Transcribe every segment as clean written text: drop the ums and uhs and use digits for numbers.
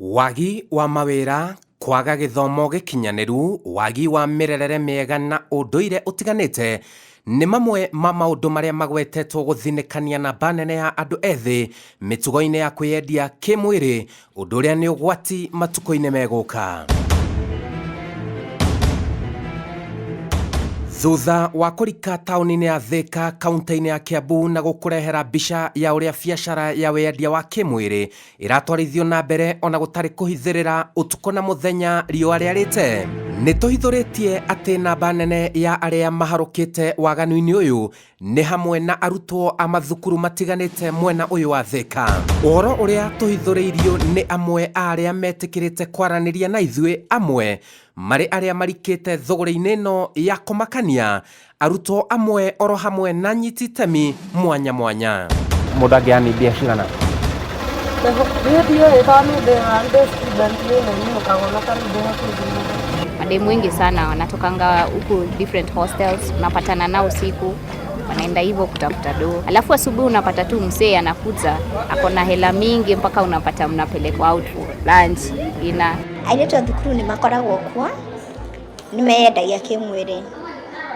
Wagi wa mawira, kwaga githomo gikinyaneru, wagi wa mirerere miega na unduire utiganite ni mamwe ma maundu maria magwetetwo guthinikania namba nene ya andu ethi mitugo-ini ya kwiyendia kimwiri, undu uria ni ugwati matuko-ini meguka. Thutha wa kurika tauni-ini ya Thika kaunti-ini ya Kiambu na gukurehera mbica ya uria biacara ya wiyendia wa kimwiri iratwarithio na mbere ona gutari kuhithirira utuko na muthenya riua riarite, ni tuhithuritie ati namba nene ya aria maharukite waganu-ini uyu ni hamwe na arutwo a mathukuru matiganite mwena uyu wa Thika. Uhoro uria tuhithuriirio ni amwe aria metikirite kwaraniria na ithui, amwe mari aria marikite thogore-ini no ya kumakania, arutwo amwe oro hamwe na nyiti itemi mwanya mwanya. Mundu angiani biacara na mademu wengi sana wanatokanga huku different hostels, unapatana nao usiku wanaenda hivyo kutafuta do, alafu asubuhi unapata tu msee anakuza akona hela mingi mpaka unapata mnapelekwa out for lunch ina airĩtu a thukuru nĩ makoragwo kuo nĩ meyendagia kĩmwĩrĩ,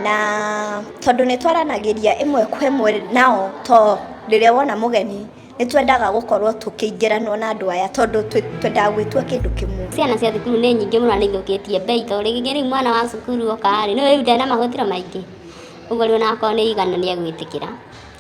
na tondũ nĩ twaranagĩria ĩmwe kwa ĩmwe nao, to rĩrĩa wona mũgeni nĩ twendaga gũkorwo tũkĩingĩranwo na andũ aya tondũ twendaga gwĩtua kĩndũ kĩmwe. Ciana cia thukuru nĩ nyingĩ mũno nĩ ithũkĩtie bei, tondũ rĩngĩ mwana wa cukuru okarĩ nĩ wĩrute na mahũthĩro maingĩ, ũguo rĩu nakorwo nĩ igana nĩ egwĩtĩkĩra,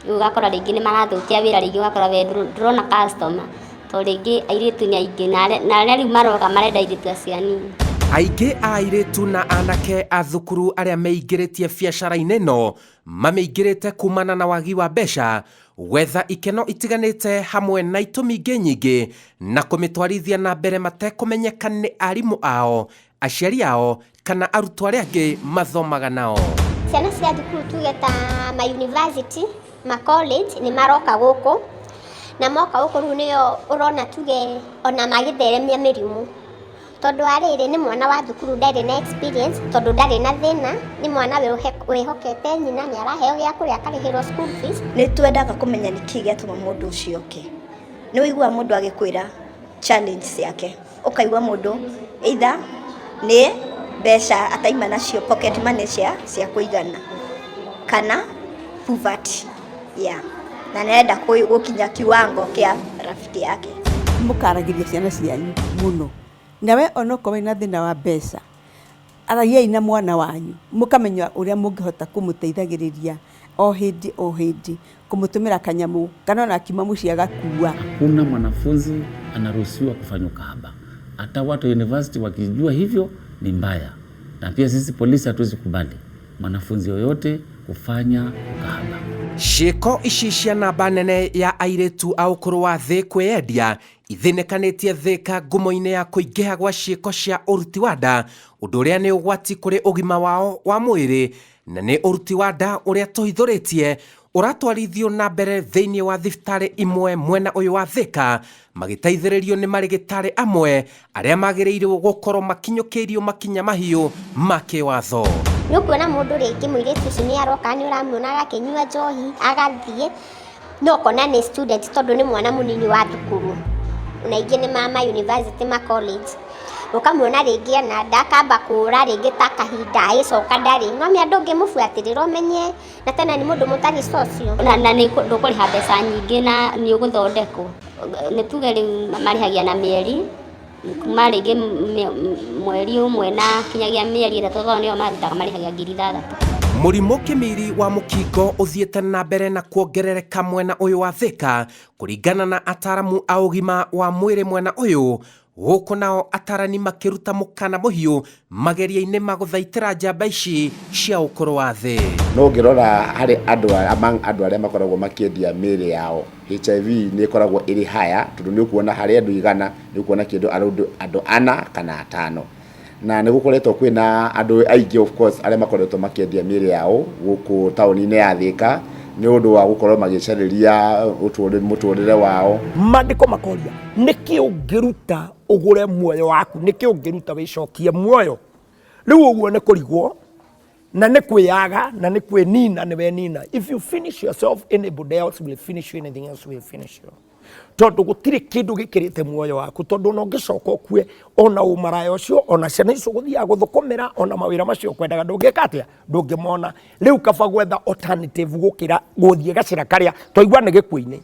rĩu ũgakora rĩngĩ nĩ marathũkia wĩra, rĩngĩ ũgakora we ndũrona customer, tondũ rĩngĩ airĩtu nĩ aingĩ na arĩa rĩu maroka marenda airĩtu acio anini. Aingi a airĩtu na anake a thukuru aria meingĩrĩtie biacara-inĩ no mameingĩrĩte kumana na wagi wa mbeca, gwetha ikeno itiganĩte hamwe na itũmi ingĩ nyingĩ na kũmĩtwarithia na mbere matekũmenyeka nĩ arimũ ao, aciari ao kana arutwo arĩa angĩ mathomaga nao. Ciana cia thukuru tuge ta ma university, ma college nĩ maroka gũkũ, na moka gũkũ rĩu nĩyo ũrona tuge ona magĩtheremia mĩrimũ, tondũ arĩrĩ nĩ mwana wa thukuru ndarĩ na experience, tondũ ndarĩ na thĩna, nĩ mwana wĩhokete nyina, nĩ araheo gĩa kũrĩa akarĩhĩrwo school fees. Nĩ twendaga kũmenya nĩkĩ gĩatũma mũndũ ũcio oke. Nĩ ũigua mũndũ agĩkwĩra challenge ciake, ũkaigua mũndũ either nĩ mbeca ataima nacio, pocket money cia kũigana, kana poverty, na nenda gũkinya kiwango kĩa rafiki yake. Mũkaragĩria ciana cianyu mũno, nawe onokorwo na thĩna wa mbeca, aragiai na mwana wanyu mũkamenya ũrĩa mũngĩhota kũmũteithagĩrĩria o hĩndĩ kũmũtũmĩra kanyamu kana ona akiuma mũciĩ agakua. Hakuna mwanafunzi anaruhusiwa kufanya ukahaba, hata watu university wakijua hivyo ni mbaya, na pia sisi polisi hatuwezi kubali mwanafunzi yoyote kufanya ukahaba. Ciĩko ici cia namba nene ya airĩtu a ũkũrũ wa thĩ kwĩyendia ithinĩkanĩtie Thika ngumo-inĩ ya kũingĩha gwa ciĩko cia ũruti wa nda, ũndũ ũrĩa nĩ ũgwati kũrĩ ũgima wao wa mwĩrĩ, na nĩ ũruti wa nda ũrĩa tũhithũrĩtie ũratwarithio na mbere thĩinĩ wa thibitarĩ imwe mwena ũyũ wa Thika, magĩteithĩrĩrio nĩ marĩgĩtarĩ amwe arĩa magĩrĩirwo gũkorwo makinyũkĩirio makinya mahiũ ma kĩwatho. Nĩ ũkuona mũndũ rĩngĩ mũirĩtu ũcio nĩ aroka, nĩ ũramuona agakĩnyua njohi agathiĩ, no kona nĩ student tondũ nĩ mwana mũnini wa thukuru, na ingĩ nĩ ma university, ma college, ũkamuona rĩngĩ ana ndakamba kũra rĩngĩ ta kahinda agĩcoka ndarĩ, no mĩa ndũngĩmũbuatĩrĩra ũmenye na tena nĩ mũndũ mũtarĩ socio, na nĩ ndũkũrĩha mbeca nyingĩ na nĩ ũgũthondekwo. Nĩ tuge rĩu marĩhagia na mĩeri, kuma rĩngĩ mweri ũmwe na kinyagia mĩeri ĩtatũ, tondũ nĩo marutaga marĩhagia 6,000. Mũrimũ kĩmiri wa mũkingo ũthiĩte na mbere na kuongerereka mwena ũyũ wa Thika kũringana na ataramu a ũgima wa mwĩrĩ mwena ũyũ, gũkũ nao atarani makĩruta mũkana mũhiũ mageria-inĩ ma gũthaitĩra njamba ici cia ũkũrũ wa thĩ. No ngĩrora harĩ andũ arĩa makoragwo makĩendia mĩĩrĩ yao, HIV nĩ ĩkoragwo ĩrĩ haya, tondũ nĩ ũkuona harĩ andũ 100 nĩ ũkuona kĩndũ andũ 4 kana 5, na nĩ gũkoretwo kwĩna andũ aingĩ of course arĩa makoretwo makĩendia mĩĩrĩ yao gũkũ taũni-inĩ ya Thika nĩ ũndũ wa gũkorwo magĩcarĩria mũtũrĩre wao. Mandĩko makoria nĩkĩ ũngĩruta ũgũre muoyo waku, nĩkĩ ũngĩruta wĩcokie muoyo, rĩu ũguo nĩ kũrigwo na nĩ kwĩyaga na nĩ kwĩnina, nĩ wenina. If you finish yourself, anybody else will finish you, anything else will finish you. tondu gutire kindu gikirite muoyo waku tondu no ngicoka okue ona umaraya ucio ona ciana icio guthia guthukumira ona mawira macio kwendaga ndungika atia ndungimona riu kaba gwetha alternative gukira guthie gacira karia twaigua ni gikuini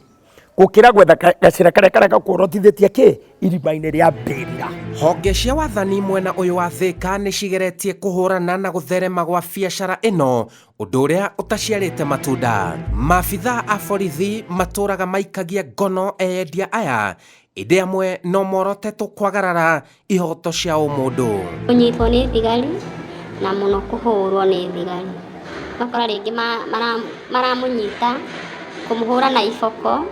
gukira gwetha gacira karia kareka kurotithĩtie ki iriba-inĩ rĩa mbĩrĩra. Honge cia wathani mwena uyu wa Thika ni cigeretie kuhurana na gutherema gwa biacara ino undu uria utaciarite matunda. Maabitha a borithi maturaga maikagia ngono endia aya indi amwe no morotetwo kwagarara ihoto cia umundu. Kunyitwo ni thigari na muno kuhurwo ni thigari. Makora ringi maramunyita kumuhura na iboko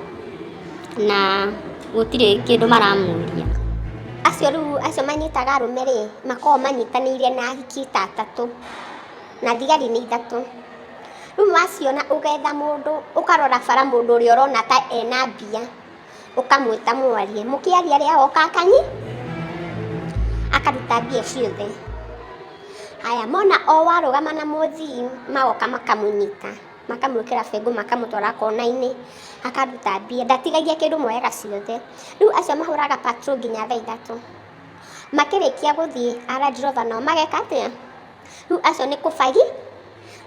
na gutire kindu maramuria. Acio manyitaga arume ri makoragwo manyitanĩire na ahiki tatatu na thigari nĩ ithatu. Rĩu waciona ũgetha mũndũ ũkarora bara mũndũ ũrĩa ũrona ta ena mbia ũkamwĩta mwarie mũkĩaria rĩa oka kanyi akaruta mbia ciothe. Haya mona o warũgama na mũthii magoka makamũnyita makamwĩkĩra bengo makamũtwara kona-inĩ akaruta mbia ndatigagia kĩndũ moyaga ciothe. Rĩu acio mahũraga patrol nginya thaa 3 makĩrĩkia gũthiĩ Land Rover nao mageka atĩa. Rĩu acio nĩ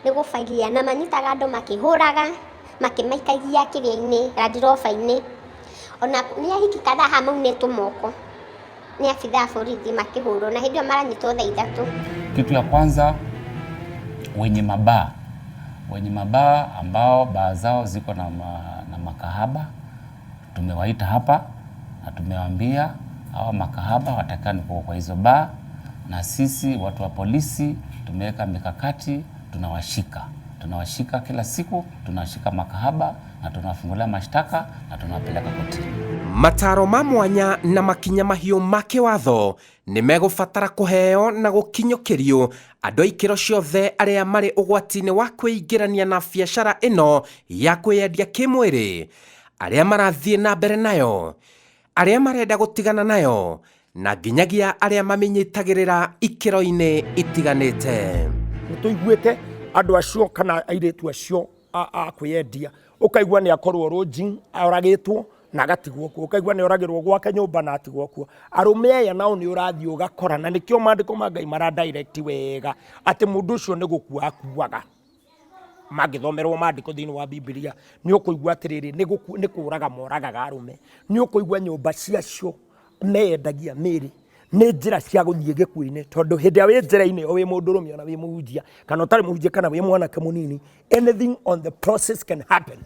gũbagia na manyitaga andũ makĩhũraga makĩmaikagia kĩrĩa-inĩ Land Rover-inĩ. Ona nĩ ahiki kadhaa hamaunĩtwo moko ni afisa borithi makihurwo na hĩndĩ ĩyo maranyitwo thaa 3. Kitu ya kwanza wenye mabaa ambao baa zao ziko na makahaba tumewaita hapa na tumewaambia hawa makahaba watakani kwa hizo baa, na sisi watu wa polisi tumeweka mikakati, tunawashika kila siku, tunawashika makahaba na tunafungulia mashtaka na tunawapeleka kotini. Mataro ma mwanya na makinya mahiũ ma kĩwatho nĩ megũbatara kũheo na gũkinyũkĩrio andũ ikĩro ciothe arĩa marĩ ũgwati-inĩ wa kwĩingĩrania na biacara ĩno ya kwĩyendia kĩmwĩrĩ, arĩa marathiĩ na mbere nayo, arĩa marenda gũtigana nayo na nginyagia arĩa mamenyitagĩrĩra ikĩro-inĩ itiganĩte. Nĩtũiguĩte andũ acio kana airĩtu acio a kwĩyendia ukaigua nĩ akorwo rũnji oragĩtwo na gatigwo kuo, ukaigua nĩ oragĩrwo gwake nyũmba na atigwo kuo. Arũme aya nao nĩ ũrathiĩ ũgakora na nĩkĩo maandĩko ma Ngai mara direct wega atĩ mũndũ ũcio nĩ gũkua akuaga. Magĩthomerwo maandĩko thĩinĩ wa Biblia nĩ ũkũigua atĩrĩrĩ nĩ kũũraga moragaga arũme. Nĩ ũkũigua nyũmba ciacio meyendagia mĩĩrĩ nĩ njĩra cia gũthiĩ gĩkuũ-inĩ, tondũ hĩndĩ ĩrĩa wĩ njĩra-inĩ o wĩ mũndũ ũrũme ona wĩ mũhunjia kana ũtarĩ mũhunjia kana wĩ mwanake mũnini, anything on the process can happen.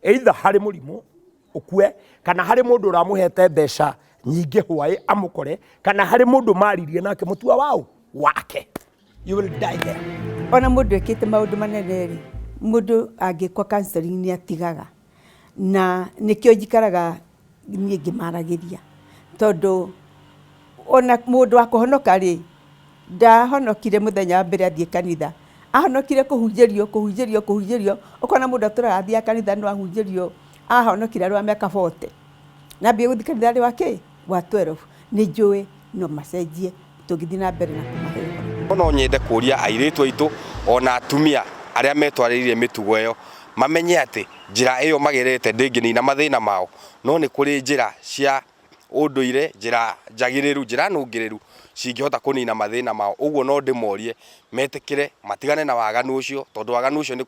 Either harĩ mũrimũ ũkue kana harĩ mũndũ ũramũhete mbeca nyingĩ hwaĩ amũkore kana harĩ mũndũ maririe nake mũtua wao wake, you will die there. Ona mũndũ ekĩte maũndũ manene rĩ, mũndũ angĩkwa counseling nĩ atigaga, na nĩkĩo njikaraga niĩ ngĩmaragĩria, tondũ ona mũndũ wa kũhonoka rĩ, ndahonokire mũthenya wa mbere athiĩ kanitha, ahonokire kũhunjĩrio ũkona mũndũ atũraga athiĩ kanitha no ahunjĩrio ahonokire arĩ wa mĩaka 40 na mbia gũthiĩ kanitha arĩ wa kĩ wa 12. Nĩ njũĩ no macenjie tũgĩthiĩ na mbere na kũmahe. No nyende kũria airĩtu aitũ ona atumia arĩa metwarĩire mĩtugo ĩyo mamenye atĩ njĩra ĩyo magerete ndĩngĩnina mathĩna mao, no nĩ kũrĩ njĩra cia ũndũire, njĩra njagĩrĩru, njĩra nũngĩrĩru cingĩhota kũnina mathĩna mao. Ũguo no ndĩmorie metĩkĩre matigane na waganu ũcio, tondũ waganu ũcio nĩ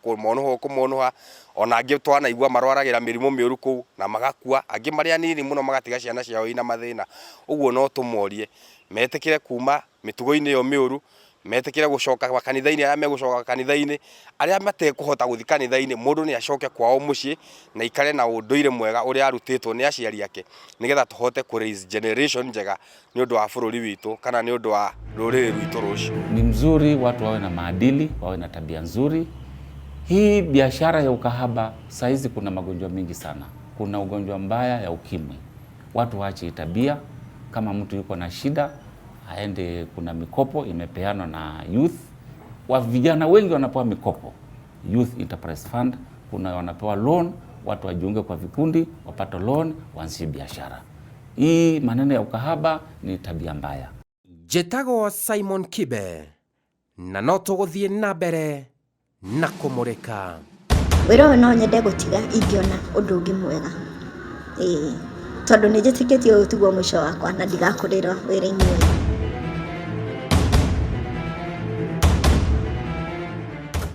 kũmonoha ona angĩ twanaigua marwaragĩra mĩrimũ mĩũru kũu na magakua, angĩ marĩ anini mũno magatiga ciana ciao ina mathĩna. Ũguo no tũmorie metĩkĩre kuma mĩtugo-inĩ ĩyo mĩũru, metĩkĩre gũcoka kanitha-inĩ, arĩa megũcoka kanitha-inĩ, arĩa matekũhota gũthiĩ kanitha-inĩ mũndũ nĩ acoke kwao mũciĩ na ikare na ũndũire mwega ũrĩa arutĩtwo nĩ aciari ake, nĩgetha tũhote kũ raise generation njega nĩ ũndũ wa bũrũri witũ kana nĩ ũndũ wa rũrĩrĩ rwitũ rũciũ. Ni mzuri watu wawe na maadili, wawe na tabia nzuri. Hii biashara ya ukahaba saizi kuna magonjwa mingi sana. Kuna ugonjwa mbaya ya ukimwi. Watu waache tabia, kama mtu yuko na shida aende, kuna mikopo imepeanwa na youth. Wa vijana wengi wanapewa mikopo, Youth Enterprise Fund, kuna wanapewa loan, watu wajiunge kwa vikundi, wapate loan, waanzie biashara. Hii maneno ya ukahaba ni tabia mbaya. Njĩtagwo Simon Kibe na no tũgũthiĩ na mbere na kũmũrĩka. Wĩra ũyũ no nyende gũtiga ingĩona ũndũ ũngĩ mwega. tondu nä njä tä kä tie å tiguo må ico wakwa na ndigakå rä ra wä ra-inä å yå.